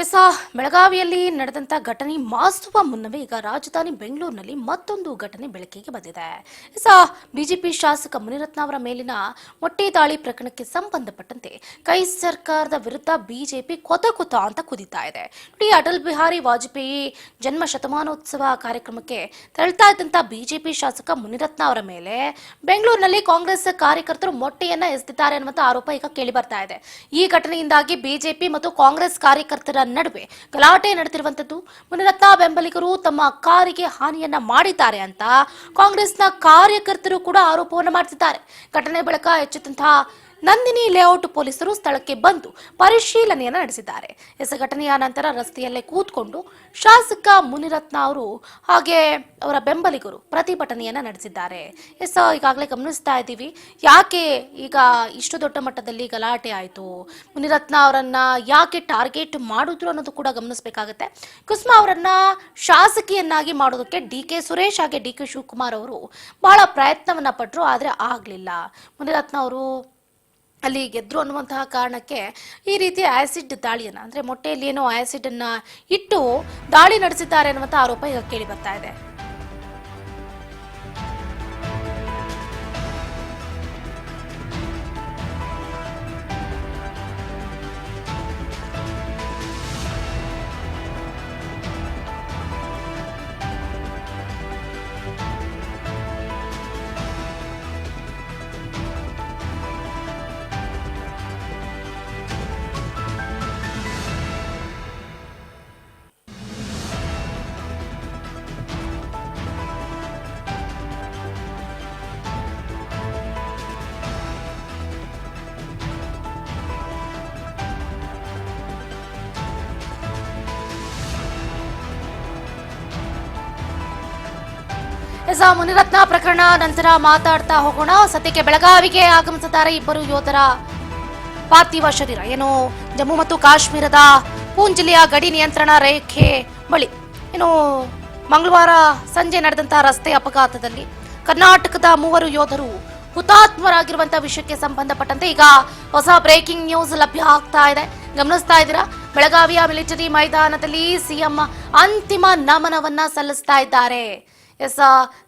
ಎಸ ಬೆಳಗಾವಿಯಲ್ಲಿ ನಡೆದಂತ ಘಟನೆ ಮಾಸುವ ಮುನ್ನವೇ ಈಗ ರಾಜಧಾನಿ ಬೆಂಗಳೂರಿನಲ್ಲಿ ಮತ್ತೊಂದು ಘಟನೆ ಬೆಳಕಿಗೆ ಬಂದಿದೆ. ಎಸ ಬಿಜೆಪಿ ಶಾಸಕ ಮುನಿರತ್ನ ಅವರ ಮೇಲಿನ ಮೊಟ್ಟೆ ದಾಳಿ ಪ್ರಕರಣಕ್ಕೆ ಸಂಬಂಧಪಟ್ಟಂತೆ ಕೈ ಸರ್ಕಾರದ ವಿರುದ್ಧ ಬಿಜೆಪಿ ಕೊತ ಅಂತ ಕುದಿತಾ ಇದೆ. ನೋಡಿ, ಅಟಲ್ ಬಿಹಾರಿ ವಾಜಪೇಯಿ ಜನ್ಮ ಶತಮಾನೋತ್ಸವ ಕಾರ್ಯಕ್ರಮಕ್ಕೆ ತೆರಳ್ತಾ ಇದ್ದಂತ ಬಿಜೆಪಿ ಶಾಸಕ ಮುನಿರತ್ನ ಅವರ ಮೇಲೆ ಬೆಂಗಳೂರಿನಲ್ಲಿ ಕಾಂಗ್ರೆಸ್ ಕಾರ್ಯಕರ್ತರು ಮೊಟ್ಟೆಯನ್ನ ಎಸೆದಿದ್ದಾರೆ ಅನ್ನುವಂತ ಆರೋಪ ಈಗ ಕೇಳಿ ಬರ್ತಾ ಇದೆ. ಈ ಘಟನೆಯಿಂದಾಗಿ ಬಿಜೆಪಿ ಮತ್ತು ಕಾಂಗ್ರೆಸ್ ಕಾರ್ಯಕರ್ತರ ನಡುವೆ ಗಲಾಟೆ ನಡೆದಿರುವಂತದ್ದು. ಮುನಿರತ್ನ ಬೆಂಬಲಿಗರು ತಮ್ಮ ಕಾರಿಗೆ ಹಾನಿಯನ್ನ ಮಾಡಿದ್ದಾರೆ ಅಂತ ಕಾಂಗ್ರೆಸ್ನ ಕಾರ್ಯಕರ್ತರು ಕೂಡ ಆರೋಪವನ್ನು ಮಾಡ್ತಿದ್ದಾರೆ. ಘಟನೆ ಬಳಿಕ ಎಚ್ಚೆತ್ತಂತಹ ನಂದಿನಿ ಲೇಔಟ್ ಪೊಲೀಸರು ಸ್ಥಳಕ್ಕೆ ಬಂದು ಪರಿಶೀಲನೆಯನ್ನ ನಡೆಸಿದ್ದಾರೆ. ಘಟನೆಯ ನಂತರ ರಸ್ತೆಯಲ್ಲೇ ಕೂತ್ಕೊಂಡು ಶಾಸಕ ಮುನಿರತ್ನ ಅವರು ಹಾಗೆ ಅವರ ಬೆಂಬಲಿಗರು ಪ್ರತಿಭಟನೆಯನ್ನ ನಡೆಸಿದ್ದಾರೆ. ಈಗಾಗಲೇ ಗಮನಿಸ್ತಾ ಇದ್ದೀವಿ, ಯಾಕೆ ಈಗ ಇಷ್ಟು ದೊಡ್ಡ ಮಟ್ಟದಲ್ಲಿ ಗಲಾಟೆ ಆಯಿತು, ಮುನಿರತ್ನ ಅವರನ್ನ ಯಾಕೆ ಟಾರ್ಗೆಟ್ ಮಾಡಿದ್ರು ಅನ್ನೋದು ಕೂಡ ಗಮನಿಸಬೇಕಾಗುತ್ತೆ. ಕುಸುಮಾ ಅವರನ್ನ ಶಾಸಕಿಯನ್ನಾಗಿ ಮಾಡೋದಕ್ಕೆ ಡಿ.ಕೆ. ಸುರೇಶ್ ಹಾಗೆ ಡಿ.ಕೆ. ಶಿವಕುಮಾರ್ ಅವರು ಬಹಳ ಪ್ರಯತ್ನವನ್ನ ಪಟ್ಟರು, ಆದ್ರೆ ಆಗ್ಲಿಲ್ಲ. ಮುನಿರತ್ನ ಅವರು ಅಲ್ಲಿ ಗೆದ್ರು ಅನ್ನುವಂತಹ ಕಾರಣಕ್ಕೆ ಈ ರೀತಿ ಆಸಿಡ್ ದಾಳಿಯನ್ನ, ಅಂದ್ರೆ ಮೊಟ್ಟೆಯಲ್ಲಿ ಏನೋ ಆಸಿಡ್ ಅನ್ನ ಇಟ್ಟು ದಾಳಿ ನಡೆಸಿದ್ದಾರೆ ಅನ್ನುವಂಥ ಆರೋಪ ಈಗ ಕೇಳಿ ಬರ್ತಾ ಇದೆ. ಮುನಿರತ್ನ ಪ್ರಕರಣ ನಂತರ ಮಾತಾಡ್ತಾ ಹೋಗೋಣ. ಸದ್ಯಕ್ಕೆ ಬೆಳಗಾವಿಗೆ ಆಗಮಿಸಿದ್ದಾರೆ ಇಬ್ಬರು ಯೋಧರ ಪಾರ್ಥಿವ ಶರೀರ. ಏನು ಜಮ್ಮು ಮತ್ತು ಕಾಶ್ಮೀರದ ಪೂಂಚ್ ಜಿಲ್ಲೆಯ ಗಡಿ ನಿಯಂತ್ರಣ ರೇಖೆ ಬಳಿ ಮಂಗಳವಾರ ಸಂಜೆ ನಡೆದಂತಹ ರಸ್ತೆ ಅಪಘಾತದಲ್ಲಿ ಕರ್ನಾಟಕದ 3 ಯೋಧರು ಹುತಾತ್ಮರಾಗಿರುವಂತಹ ವಿಷಯಕ್ಕೆ ಸಂಬಂಧಪಟ್ಟಂತೆ ಈಗ ಹೊಸ ಬ್ರೇಕಿಂಗ್ ನ್ಯೂಸ್ ಲಭ್ಯ ಆಗ್ತಾ ಇದೆ. ಗಮನಿಸ್ತಾ ಇದ್ದೀರಾ, ಬೆಳಗಾವಿಯ ಮಿಲಿಟರಿ ಮೈದಾನದಲ್ಲಿ ಸಿಎಂ ಅಂತಿಮ ನಮನವನ್ನ ಸಲ್ಲಿಸ್ತಾ ಇದ್ದಾರೆ.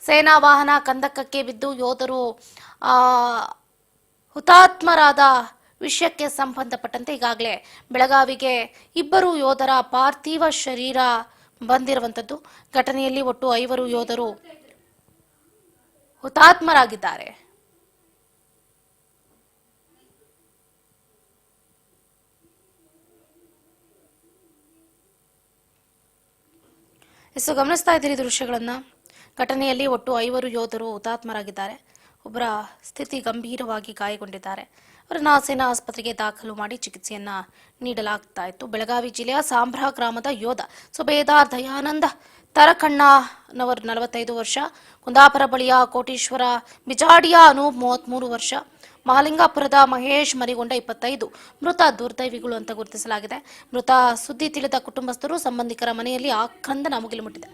ಸೇನಾ ವಾಹನ ಕಂದಕಕ್ಕೆ ಬಿದ್ದು ಯೋಧರು ಹುತಾತ್ಮರಾದ ವಿಷಯಕ್ಕೆ ಸಂಬಂಧಪಟ್ಟಂತೆ ಈಗಾಗಲೇ ಬೆಳಗಾವಿಗೆ ಇಬ್ಬರು ಯೋಧರ ಪಾರ್ಥಿವ ಶರೀರ ಬಂದಿರುವಂತದ್ದು. ಘಟನೆಯಲ್ಲಿ ಒಟ್ಟು 5 ಯೋಧರು ಹುತಾತ್ಮರಾಗಿದ್ದಾರೆ. ಗಮನಿಸ್ತಾ ಇದ್ದೀರಿ ದೃಶ್ಯಗಳನ್ನ. ಘಟನೆಯಲ್ಲಿ ಒಟ್ಟು 5 ಯೋಧರು ಹುತಾತ್ಮರಾಗಿದ್ದಾರೆ. ಒಬ್ಬರ ಸ್ಥಿತಿ ಗಂಭೀರವಾಗಿ ಗಾಯಗೊಂಡಿದ್ದಾರೆ. ಅವರನ್ನ ಸೇನಾ ಆಸ್ಪತ್ರೆಗೆ ದಾಖಲು ಮಾಡಿ ಚಿಕಿತ್ಸೆಯನ್ನ ನೀಡಲಾಗ್ತಾ ಇತ್ತು. ಬೆಳಗಾವಿ ಜಿಲ್ಲೆಯ ಸಾಂಬ್ರಾ ಗ್ರಾಮದ ಯೋಧ ಸುಬೇದಾರ್ ದಯಾನಂದ ತರಕಣ್ಣನವರು 45 ವರ್ಷ, ಕುಂದಾಪುರ ಬಳಿಯ ಕೋಟೇಶ್ವರ ಬಿಜಾಡಿಯ ಅನೂಪ್ 33 ವರ್ಷ, ಮಹಾಲಿಂಗಾಪುರದ ಮಹೇಶ್ ಮರಿಗೊಂಡ 25 ಮೃತ ದುರ್ದೈವಿಗಳು ಅಂತ ಗುರುತಿಸಲಾಗಿದೆ. ಮೃತ ಸುದ್ದಿ ತಿಳಿದ ಕುಟುಂಬಸ್ಥರು ಸಂಬಂಧಿಕರ ಮನೆಯಲ್ಲಿ ಆಕ್ರಂದನ ಮುಗಿಲು ಮುಟ್ಟಿದೆ.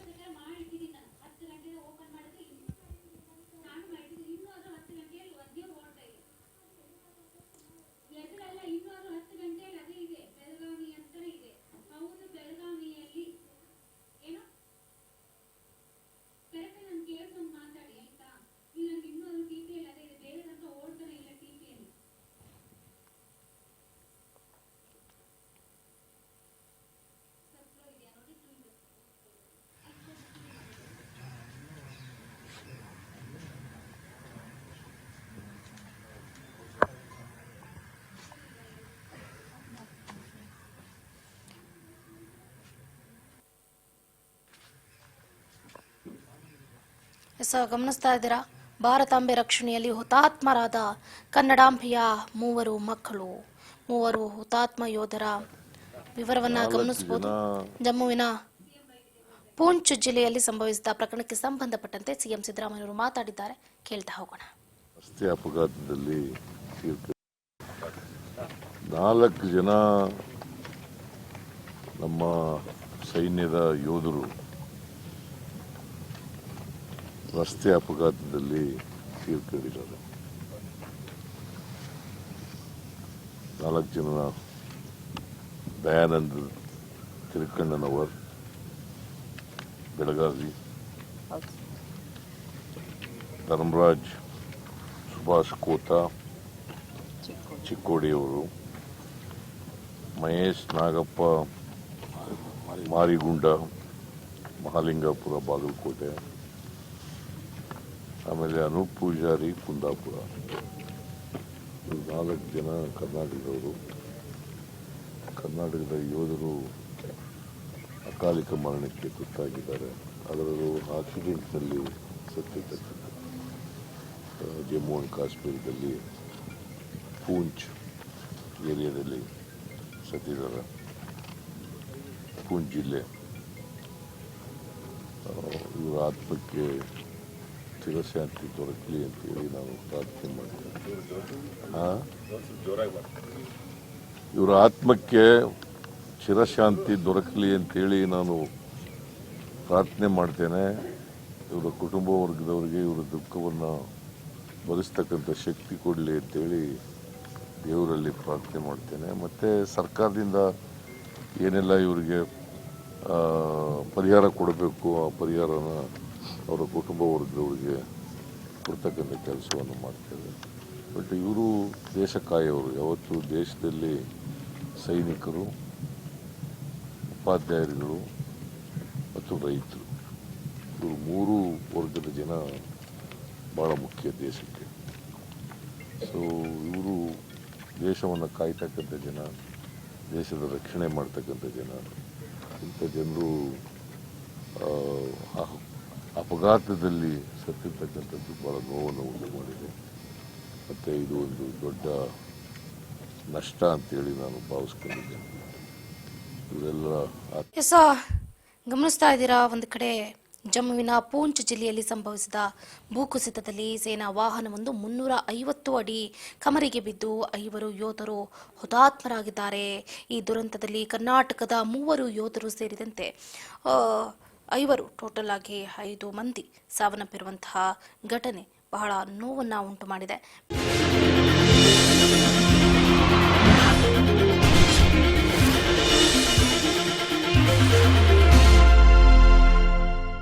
ಗಮನಿಸ್ತಾ ಇದ್ದೀರಾ, ಭಾರತಾಂಬೆ ರಕ್ಷಣೆಯಲ್ಲಿ ಹುತಾತ್ಮರಾದ ಕನ್ನಡಾಂಬೆಯ 3 ಮಕ್ಕಳು, 3 ಹುತಾತ್ಮ ಯೋಧರ ವಿವರವನ್ನ ಗಮನಿಸಬಹುದು. ಜಮ್ಮುವಿನ ಪೂಂಚ್ ಜಿಲ್ಲೆಯಲ್ಲಿ ಸಂಭವಿಸಿದ ಪ್ರಕರಣಕ್ಕೆ ಸಂಬಂಧಪಟ್ಟಂತೆ ಸಿಎಂ ಸಿದ್ದರಾಮಯ್ಯ ಮಾತಾಡಿದ್ದಾರೆ. ಕೇಳ್ತಾ ಹೋಗೋಣ. ರಸ್ತೆ ಅಪಘಾತದಲ್ಲಿ 4 ಜನ ನಮ್ಮ ಸೈನ್ಯದ ಯೋಧರು ರಸ್ತೆ ಅಪಘಾತದಲ್ಲಿ ತೀರ್ಕೊಂಡಿದ್ದಾರೆ. 4 ಜನ ದಯಾನಂದ್ ತಿರುಕಣ್ಣನವರ್, ಬೆಳಗಾವಿ, ಧರ್ಮರಾಜ್ ಸುಭಾಷ್ ಕೋತಾ, ಚಿಕ್ಕೋಡಿಯವರು, ಮಹೇಶ್ ನಾಗಪ್ಪ ಮಾರಿಗುಂಡ, ಮಹಾಲಿಂಗಾಪುರ, ಬಾಗಲಕೋಟೆ, ಆಮೇಲೆ ಅನೂಪ್ ಪೂಜಾರಿ, ಕುಂದಾಪುರ. 4 ಜನ ಕರ್ನಾಟಕದವರು. ಕರ್ನಾಟಕದ ಯೋಧರು ಅಕಾಲಿಕ ಮರಣಕ್ಕೆ ತುತ್ತಾಗಿದ್ದಾರೆ. ಅದರಲ್ಲೂ ಆಕ್ಸಿಡೆಂಟ್ನಲ್ಲಿ ಸತ್ತಿರ್ತಕ್ಕಂಥ ಜಮ್ಮು ಅಂಡ್ ಕಾಶ್ಮೀರದಲ್ಲಿ ಪೂಂಚ್ ಏರಿಯಾದಲ್ಲಿ ಸತ್ತಿದ್ದಾರೆ. ಪೂಂಚ್ ಜಿಲ್ಲೆ. ಇವರ ಆತ್ಮಕ್ಕೆ ಚಿರಶಾಂತಿ ದೊರಕಲಿ ಅಂತೇಳಿ ನಾವು ಪ್ರಾರ್ಥನೆ ಮಾಡ್ತೇವೆ. ಇವರ ಆತ್ಮಕ್ಕೆ ಚಿರಶಾಂತಿ ದೊರಕಲಿ ಅಂತೇಳಿ ನಾನು ಪ್ರಾರ್ಥನೆ ಮಾಡ್ತೇನೆ. ಇವರ ಕುಟುಂಬ ವರ್ಗದವರಿಗೆ ಇವರ ದುಃಖವನ್ನು ಭರಿಸ್ತಕ್ಕಂಥ ಶಕ್ತಿ ಕೊಡಲಿ ಅಂತೇಳಿ ದೇವರಲ್ಲಿ ಪ್ರಾರ್ಥನೆ ಮಾಡ್ತೇನೆ. ಮತ್ತು ಸರ್ಕಾರದಿಂದ ಏನೆಲ್ಲ ಇವರಿಗೆ ಪರಿಹಾರ ಕೊಡಬೇಕು ಆ ಪರಿಹಾರನ ಅವರ ಕುಟುಂಬ ವರ್ಗದವರಿಗೆ ಕೊಡ್ತಕ್ಕಂಥ ಕೆಲಸವನ್ನು ಮಾಡ್ತೇವೆ. ಬಟ್ ಇವರು ದೇಶ ಕಾಯೋರು. ಯಾವತ್ತು ದೇಶದಲ್ಲಿ ಸೈನಿಕರು, ಉಪಾಧ್ಯಾಯರುಗಳು ಮತ್ತು ರೈತರು, ಇವರು 3 ವರ್ಗದ ಜನ ಭಾಳ ಮುಖ್ಯ ದೇಶಕ್ಕೆ. ಸೊ ಇವರು ದೇಶವನ್ನು ಕಾಯ್ತಕ್ಕಂಥ ಜನ, ದೇಶದ ರಕ್ಷಣೆ ಮಾಡ್ತಕ್ಕಂಥ ಜನ. ಇಂಥ ಜನರು ಅಪಘಾತದಲ್ಲಿ ಸತ್ತಿರ್ತಕ್ಕಂಥದ್ದು ಭಾಳ ನೋವನ್ನು ಉಂಟು ಮಾಡಿದೆ. ಮತ್ತು ಇದು ಒಂದು ದೊಡ್ಡ ನಷ್ಟ ಅಂತೇಳಿ ನಾನು ಭಾವಿಸ್ಕೊಂಡಿದ್ದೇನೆ. ಇವರೆಲ್ಲ ಗಮನಿಸ್ತಾ ಇದ್ದೀರಾ, ಒಂದು ಕಡೆ ಜಮ್ಮುವಿನ ಪೂಂಚ್ ಜಿಲ್ಲೆಯಲ್ಲಿ ಸಂಭವಿಸಿದ ಭೂಕುಸಿತದಲ್ಲಿ ಸೇನಾ ವಾಹನವೊಂದು 350 ಅಡಿ ಕಮರಿಗೆ ಬಿದ್ದು 5 ಯೋಧರು ಹುತಾತ್ಮರಾಗಿದ್ದಾರೆ. ಈ ದುರಂತದಲ್ಲಿ ಕರ್ನಾಟಕದ 3 ಯೋಧರು ಸೇರಿದಂತೆ 5 ಟೋಟಲ್ ಆಗಿ 5 ಮಂದಿ ಸಾವನ್ನಪ್ಪಿರುವಂತಹ ಘಟನೆ ಬಹಳ ನೋವನ್ನ ಉಂಟು ಮಾಡಿದೆ.